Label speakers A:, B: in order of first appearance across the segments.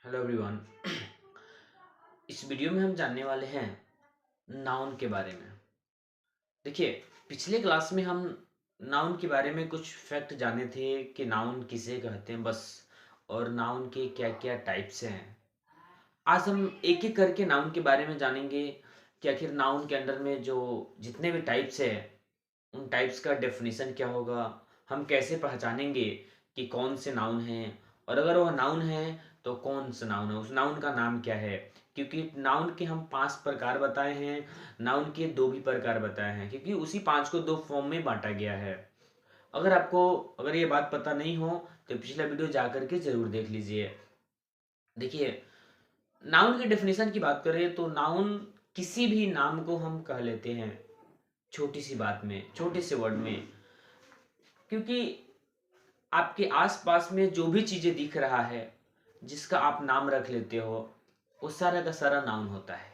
A: Hello everyone. इस video में हम जानने वाले हैं नाउन के बारे में। देखिए, पिछले क्लास में हम नाउन के बारे में कुछ फैक्ट जाने थे कि नाउन किसे कहते हैं बस, और नाउन के क्या क्या टाइप्स हैं। आज हम एक एक करके नाउन के बारे में जानेंगे कि आखिर नाउन के अंडर में जो जितने भी टाइप्स हैं उन टाइप्स का डेफिनेशन क्या होगा, हम कैसे पहचानेंगे कि कौन से नाउन हैं, और अगर वह नाउन है तो कौन सा नाउन है, उस नाउन का नाम क्या है। क्योंकि नाउन के हम 5 प्रकार बताए हैं, नाउन के 2 भी प्रकार बताए हैं, क्योंकि उसी 5 को 2 फॉर्म में बांटा गया है। अगर ये बात पता नहीं हो तो पिछला वीडियो जा करके जरूर देख लीजिए। देखिए, नाउन की डेफिनेशन की बात करें तो नाउन किसी भी नाम को हम कह लेते हैं, छोटी सी बात में, छोटे से वर्ड में। क्योंकि आपके आसपास में जो भी चीजें दिख रहा है, जिसका आप नाम रख लेते हो, वो सारा का सारा नाउन होता है।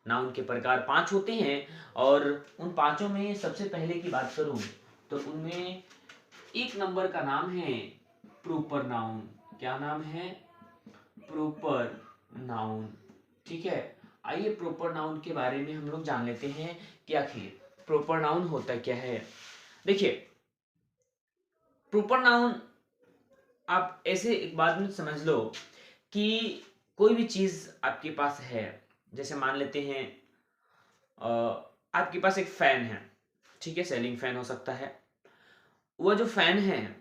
A: नाउन के प्रकार 5 होते हैं, और उन पांचों में सबसे पहले की बात करूं तो उनमें एक नंबर का नाम है प्रोपर नाउन। क्या नाम है? Proper noun. ठीक है, आइए प्रोपर नाउन के बारे में हम लोग जान लेते हैं कि आखिर प्रोपर नाउन होता क्या है। देखिए, प्रोपर नाउन आप ऐसे एक बात में समझ लो कि कोई भी चीज आपके पास है। जैसे मान लेते हैं आपके पास एक फैन है, ठीक है, सेलिंग फैन हो सकता है। वह जो फैन है,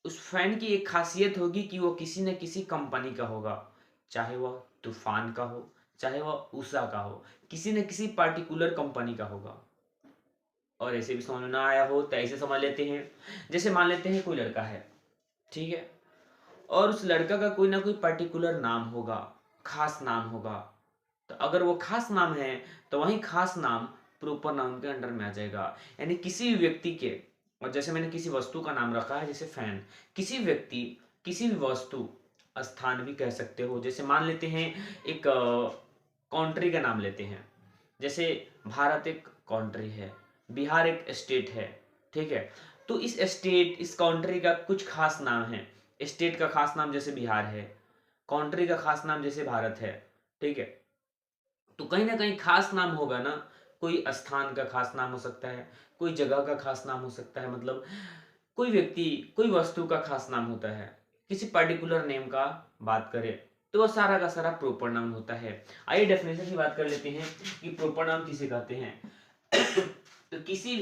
A: उस फैन की एक खासियत होगी कि वो किसी न किसी कंपनी का होगा। चाहे वह तूफान का हो, चाहे वह उषा का हो, किसी न किसी पार्टिकुलर कंपनी का होगा। और ऐसे भी समझ में ना आया हो तो ऐसे समझ लेते हैं, जैसे मान लेते हैं कोई लड़का है, ठीक है, और उस लड़का का कोई ना कोई पर्टिकुलर नाम होगा, खास नाम होगा। तो अगर वो खास नाम है तो वही खास नाम प्रॉपर नाउन के अंडर में आ जाएगा। यानी किसी भी व्यक्ति के, और जैसे मैंने किसी वस्तु का नाम रखा है जैसे फैन, किसी व्यक्ति, किसी भी वस्तु, स्थान भी कह सकते हो। जैसे मान लेते हैं एक कंट्री का नाम लेते हैं, जैसे भारत एक कंट्री है, बिहार एक स्टेट है, ठीक है। तो इस स्टेट, इस कंट्री का कुछ खास नाम है। स्टेट का खास नाम जैसे बिहार है, कंट्री का खास नाम जैसे भारत है, ठीक है। तो कहीं ना कहीं खास नाम होगा ना। कोई स्थान का खास नाम हो सकता है, कोई जगह का खास नाम हो सकता है, मतलब कोई व्यक्ति, कोई वस्तु का खास नाम होता है। किसी पर्टिकुलर नेम का बात करें तो वह सारा का सारा प्रोपर नाउन होता है। आइए डेफिनेशन की बात कर लेते हैं कि प्रोपर नाउन किसे कहते हैं। तो किसी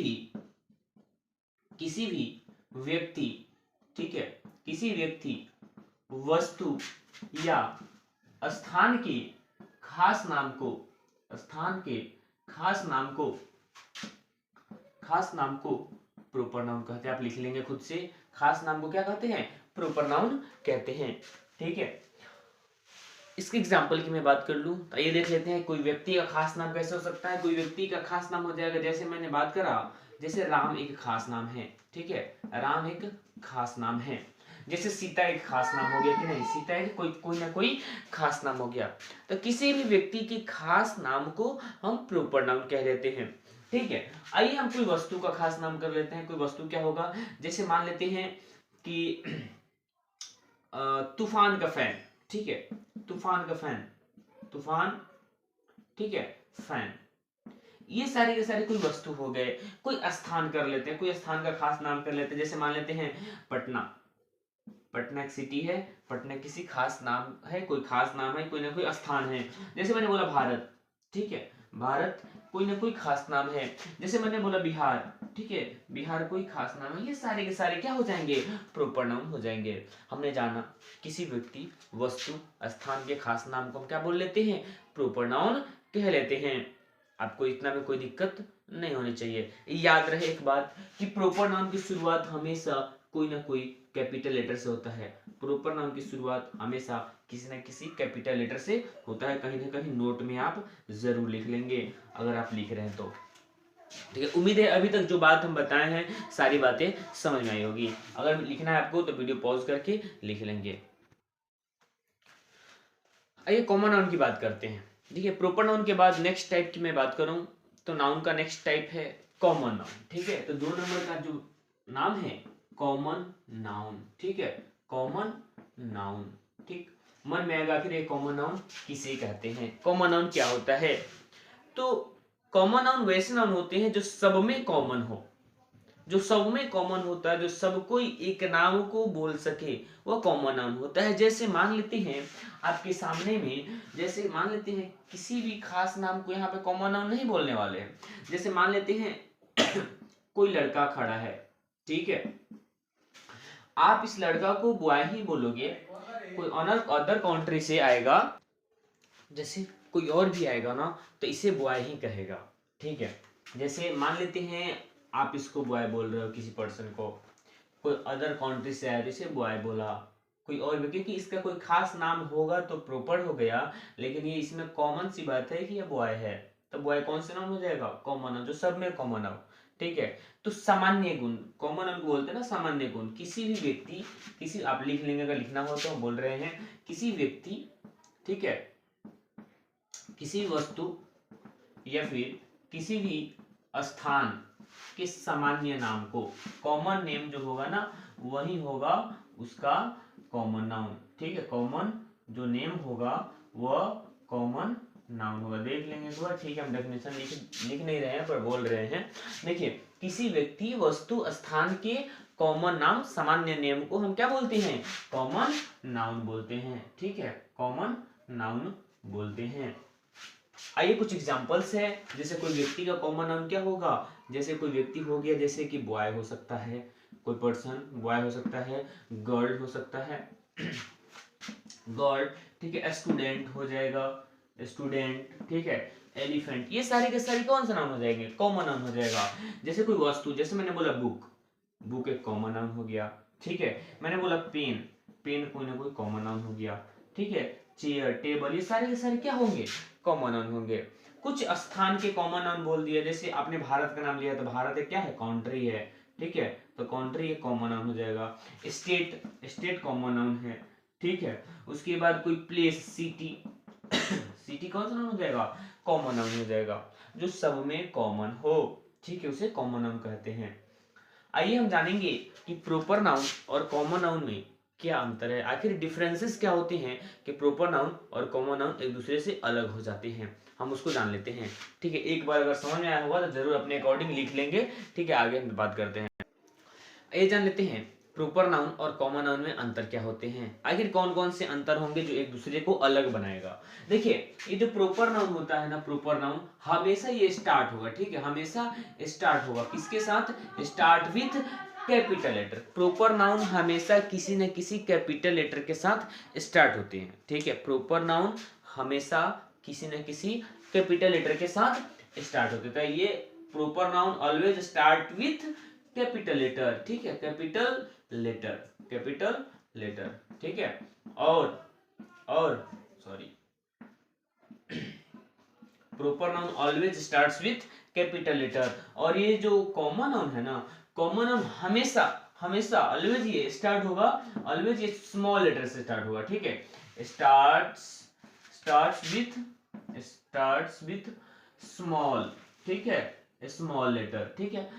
A: भी व्यक्ति, ठीक है, किसी व्यक्ति, वस्तु या स्थान के खास नाम को, स्थान के खास नाम को, खास नाम को प्रोपर नाउन कहते हैं। आप लिख लेंगे खुद से, खास नाम को क्या कहते हैं? प्रोपर नाउन कहते हैं, ठीक है। इसके एग्जाम्पल की मैं बात कर लूं तो ये देख लेते हैं, कोई व्यक्ति का खास नाम कैसे हो सकता है। कोई व्यक्ति का खास नाम हो जाएगा, जैसे मैंने बात करा, जैसे राम एक खास नाम है, ठीक है, राम एक खास नाम है। जैसे सीता एक खास नाम हो गया कि नहीं, सीता एक कोई कोई ना कोई खास नाम हो गया। तो किसी भी व्यक्ति की खास नाम को हम प्रोपर नाउन कह देते हैं, ठीक है। आइए हम कोई वस्तु का खास नाम कर लेते हैं। कोई वस्तु क्या होगा, जैसे मान लेते हैं कि तूफान का फैन, ठीक है, तूफान का फैन, तूफान, ठीक है, फैन। ये सारे के सारे कोई वस्तु हो गए। कोई स्थान कर लेते हैं, कोई स्थान का खास नाम कर लेते हैं, जैसे मान लेते हैं पटना, पटना एक सिटी है, पटना किसी खास नाम है, कोई खास नाम है, कोई ना कोई स्थान है। जैसे मैंने बोला भारत, ठीक है, भारत कोई ना कोई खास नाम है। जैसे मैंने बोला बिहार, ठीक है, बिहार कोई खास नाम है। ये सारे के सारे क्या हो जाएंगे? प्रोपर नाउन हो जाएंगे। हमने जाना किसी व्यक्ति, वस्तु, स्थान के खास नाम को हम क्या बोल लेते हैं? प्रोपर नाउन कह लेते हैं। आपको इतना भी कोई दिक्कत नहीं होनी चाहिए। याद रहे एक बात कि प्रोपर नाउन की शुरुआत हमेशा कोई ना कोई कैपिटल लेटर से होता है। प्रोपर नाउन की शुरुआत हमेशा किसी न किसी कैपिटल लेटर से होता है। कहीं ना कहीं नोट में आप जरूर लिख लेंगे, अगर आप लिख रहे हैं तो, ठीक है। उम्मीद है अभी तक जो बात हम बताए हैं सारी बातें समझ में आई होगी। अगर लिखना है आपको तो वीडियो पॉज करके लिख लेंगे। आइए कॉमन नाउन की बात करते हैं। देखिए, प्रोपर नाउन के बाद नेक्स्ट टाइप की मैं बात करूं तो नाउन का नेक्स्ट टाइप है कॉमन नाउन, ठीक है। तो 2 नंबर का जो नाम है कॉमन नाउन, ठीक है, कॉमन नाउन, ठीक। मन में आएगा आखिर ये कॉमन नाउन किसे कहते हैं, कॉमन नाउन क्या होता है। तो कॉमन नाउन वैसे नाउन होते हैं जो सब में कॉमन हो, जो सब में कॉमन होता है, जो सब कोई एक नाम को बोल सके, वो कॉमन नाउन होता है। जैसे मान लेते हैं आपके सामने में, जैसे मान लेते हैं किसी भी खास नाम को यहाँ पे कॉमन नाउन नहीं बोलने वाले हैं। जैसे मान लेते हैं कोई लड़का खड़ा है, ठीक है, आप इस लड़का को बॉय ही बोलोगे, कोई अदर कंट्री से आएगा, जैसे कोई और भी आएगा ना तो इसे बॉय ही कहेगा, ठीक है। जैसे मान लेते हैं आप इसको बॉय बोल रहे हो किसी पर्सन को, कोई अदर कंट्री से आया तो इसे बॉय बोला, कोई और भी, क्योंकि इसका कोई खास नाम होगा तो प्रॉपर हो गया, लेकिन ये इसमें कॉमन सी बात है कि ये बॉय है, तो बॉय कौन सा नाम हो जाएगा, कॉमन नाउन, जो सब में कॉमन नाउन, ठीक है। तो सामान्य गुण, कॉमन नाउन बोलते हैं ना सामान्य गुण, किसी भी व्यक्ति, किसी, आप लिख लेंगे अगर लिखना हो तो हम बोल रहे हैं, किसी व्यक्ति, ठीक है, किसी वस्तु या फिर किसी भी स्थान के सामान्य नाम को, कॉमन नेम जो होगा ना वही होगा उसका कॉमन नाउन, ठीक है। कॉमन जो नेम होगा वह कॉमन नाउन होगा। देख लेंगे एक बार, ठीक है, हम डेफिनेशन लिख नहीं रहे हैं पर बोल रहे हैं। देखिए, किसी व्यक्ति वस्तु स्थान के कॉमन नाम सामान्य नेम को हम क्या बोलते हैं, कॉमन नाउन बोलते हैं, ठीक है, कॉमन नाउन बोलते हैं। आइए कुछ एग्जांपल्स है, जैसे कोई व्यक्ति का कॉमन नाउन क्या होगा, जैसे कोई व्यक्ति हो गया, जैसे कि बॉय हो सकता है, कोई पर्सन बॉय हो सकता है, गर्ल हो सकता है, गर्ल, ठीक है, स्टूडेंट हो जाएगा, स्टूडेंट, ठीक है, एलिफेंट, ये सारे के सारे कौन सा नाउन हो जाएंगे, कॉमन नाउन हो जाएगा। जैसे कोई वस्तु, जैसे मैंने बोला बुक, बुक एक कॉमन नाउन हो गया, ठीक है। मैंने बोला पेन, पेन कोई ना कोई कॉमन नाउन हो गया, ठीक है। चेयर, टेबल, ये सारे के सारे क्या होंगे, कॉमन नाउन होंगे। कुछ स्थान के कॉमन नाउन बोल दिया, जैसे आपने भारत का नाम लिया तो भारत एक क्या है, कंट्री है, ठीक है, तो कंट्री एक कॉमन नाउन हो जाएगा। स्टेट, स्टेट कॉमन नाउन है, ठीक है। उसके बाद कोई प्लेस, सिटी, सिटी कौन सा नाउन हो जाएगा, कॉमन नाउन हो जाएगा, जो सब में कॉमन हो, ठीक है, उसे कॉमन नाउन कहते हैं। आइए हम जानेंगे कि प्रॉपर नाउन और कॉमन नाउन में क्या अंतर है, आखिर डिफरेंसेस क्या होते हैं कि प्रॉपर नाउन और कॉमन नाउन एक दूसरे से अलग हो जाते हैं, हम उसको जान लेते हैं, ठीक है। एक बार अगर समझ में आया होगा तो जरूर अपने अकॉर्डिंग लिख लेंगे, ठीक है। आगे हम बात करते हैं, ये जान लेते हैं प्रॉपर नाउन और कॉमन नाउन में अंतर क्या होते हैं, आखिर कौन कौन से अंतर होंगे जो एक दूसरे को अलग बनाएगा। देखिए, ये जो प्रॉपर नाउन होता है ना, प्रॉपर नाउन हमेशा ये स्टार्ट होगा, ठीक है, हमेशा स्टार्ट होगा किसके साथ, start with capital letter. Proper noun हमेशा किसी न किसी कैपिटल लेटर के साथ स्टार्ट होते हैं, ठीक है। प्रॉपर नाउन हमेशा किसी न किसी कैपिटल लेटर के साथ स्टार्ट होते हैं, ये proper noun always start with capital letter, ठीक है, कैपिटल लेटर, कैपिटल लेटर, ठीक है। और sorry, proper noun always starts with capital letter. और ये जो कॉमन नाउन है ना, कॉमन नाउन हमेशा हमेशा ऑलवेज ये स्टार्ट होगा, ऑलवेज ये स्मॉल लेटर से स्टार्ट होगा, ठीक है। स्टार्ट्स विथ स्मॉल, ठीक है, स्मॉल लेटर, ठीक है।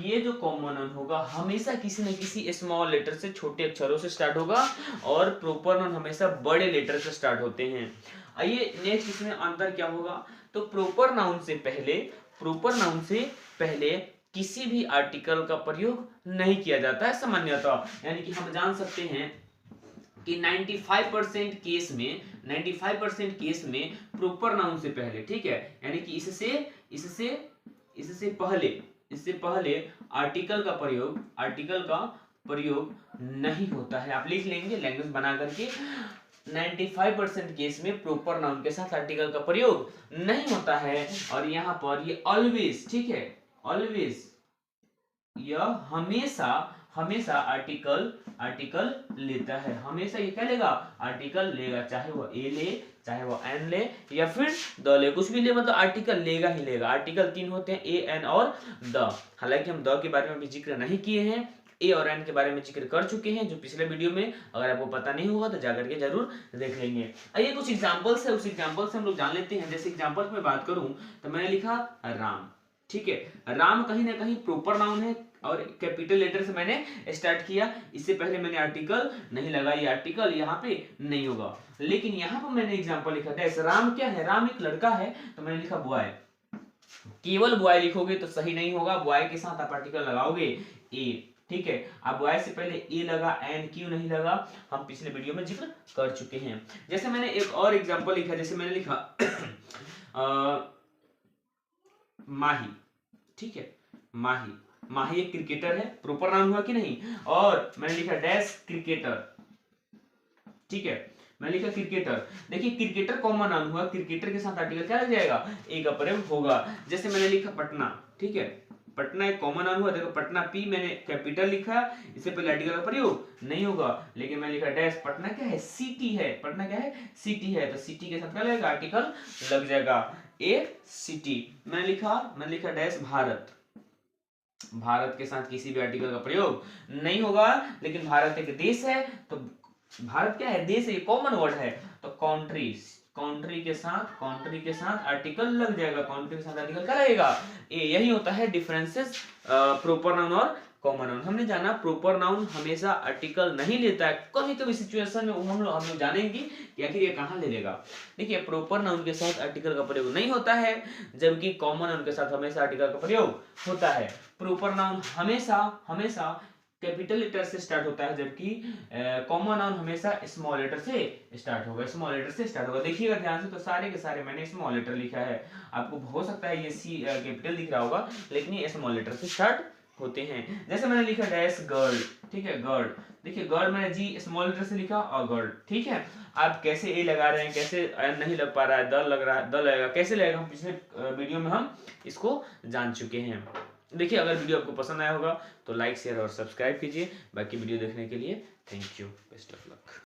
A: ये जो कॉमन नाउन होगा हमेशा किसी न किसी स्मॉल लेटर से, छोटे अक्षरों से स्टार्ट होगा, और प्रॉपर नाउन हमेशा बड़े लेटर से स्टार्ट होते हैं। आइए नेक्स्ट इसमें अंतर क्या होगा, तो प्रॉपर नाउन से पहले, प्रॉपर नाउन से पहले किसी भी आर्टिकल का प्रयोग नहीं किया जाता है सामान्यतः, यानी कि हम जान सकते हैं कि 95% केस में, 95% केस में प्रॉपर नाउन से पहले, ठीक है, यानी कि इससे पहले आर्टिकल का प्रयोग नहीं होता है। आप लिख लेंगे लैंग्वेज बना करके, 95% केस में प्रॉपर नाउन के साथ आर्टिकल का प्रयोग नहीं होता है, और यहाँ पर ये ऑलवेज, ठीक है, ऑलवेज, यह हमेशा आर्टिकल लेता है, हमेशा ये क्या लेगा, आर्टिकल लेगा, चाहे वो ए ले, चाहे वो एन ले, या फिर द ले, कुछ भी ले, मतलब आर्टिकल लेगा ही लेगा। आर्टिकल 3 होते हैं, ए, एन और द। हालांकि हम द के बारे में भी जिक्र नहीं किए हैं, ए और एन के बारे में जिक्र कर चुके हैं जो पिछले वीडियो में, अगर आपको पता नहीं होगा तो जाकर के जरूर देख लेंगे। आइए कुछ एग्जांपल्स है, उस एग्जांपल से हम लोग जान लेते हैं। जैसे एग्जांपल्स में बात करूं तो मैंने लिखा राम, ठीक है, राम कहीं ना कहीं प्रॉपर नाउन है, और कैपिटल लेटर से मैंने स्टार्ट किया। इससे पहले मैंने आर्टिकल नहीं लगा, ये आर्टिकल यहाँ पे नहीं होगा। लेकिन यहाँ पर मैंने एग्जांपल लिखा था, राम क्या है, राम एक लड़का है, तो मैंने लिखा बॉय। केवल बॉय लिखोगे तो सही नहीं होगा, बॉय के साथ आप आर्टिकल लगाओगे ए, ठीक है। अब बॉय से पहले ए लगा, एन क्यों नहीं लगा, हम पिछले वीडियो में जिक्र कर चुके हैं। जैसे मैंने एक और एग्जांपल लिखा, जैसे मैंने लिखा माही, ठीक है, माही, माही एक क्रिकेटर है, प्रॉपर नाम हुआ कि नहीं। और मैंने लिखा डैश क्रिकेटर, ठीक है, मैंने लिखा क्रिकेटर। देखिए क्रिकेटर कॉमन नाउन हुआ, क्रिकेटर के साथ आर्टिकल क्या लग जाएगा, ए का प्रयोग होगा। जैसे मैंने लिखा पटना, ठीक है, पटना एक कॉमन नाउन हुआ, देखो पटना पी मैंने कैपिटल लिखा, इससे पहले आर्टिकल का प्रयोग नहीं होगा। लेकिन मैंने लिखा डैश, पटना क्या है, सिटी है, पटना क्या है, सिटी है, तो सिटी के साथ क्या लगेगा, आर्टिकल लग जाएगा ए सिटी। मैंने लिखा डैश भारत, भारत के साथ किसी भी आर्टिकल का प्रयोग नहीं होगा। लेकिन भारत एक देश है, तो भारत क्या है, देश है, कॉमन वर्ड है, तो कंट्री, कंट्री के साथ आर्टिकल लग जाएगा, कंट्री के साथ आर्टिकल क्या लगेगा, ए। यही होता है डिफरेंसेस प्रॉपर नाउन और कॉमन नाउन। हमने जाना प्रॉपर नाउन हमेशा आर्टिकल नहीं लेता है, कभी कभी सिचुएशन में हम लोग जानेंगे कि आखिर ये कहाँ ले लेगा। देखिए प्रॉपर नाउन के साथ आर्टिकल का प्रयोग नहीं होता है, जबकि कॉमन नाउन के साथ हमेशा आर्टिकल का प्रयोग होता है। प्रॉपर नाउन हमेशा कैपिटल लेटर से स्टार्ट होता है, जबकि कॉमन नाउन हमेशा स्मॉल लेटर से स्टार्ट होगा, देखिएगा ध्यान से, तो सारे के सारे मैंने स्मॉल लेटर लिखा है। आपको हो सकता है ये सी कैपिटल दिख रहा होगा, लेकिन ये स्मॉल लेटर से स्टार्ट होते हैं। जैसे मैंने लिखा डैश गर्ल, ठीक है, गर्ल, देखिए गर्ल मैंने जी स्मॉल लेटर से लिखा और गर्ल, ठीक है। आप कैसे ए लगा रहे हैं, कैसे नहीं लग पा रहा है, द लग रहा है, द लगेगा, कैसे लगेगा, हम पिछले वीडियो में हम इसको जान चुके हैं। देखिए अगर वीडियो आपको पसंद आया होगा तो लाइक शेयर और सब्सक्राइब कीजिए। बाकी वीडियो देखने के लिए thank you, best of luck.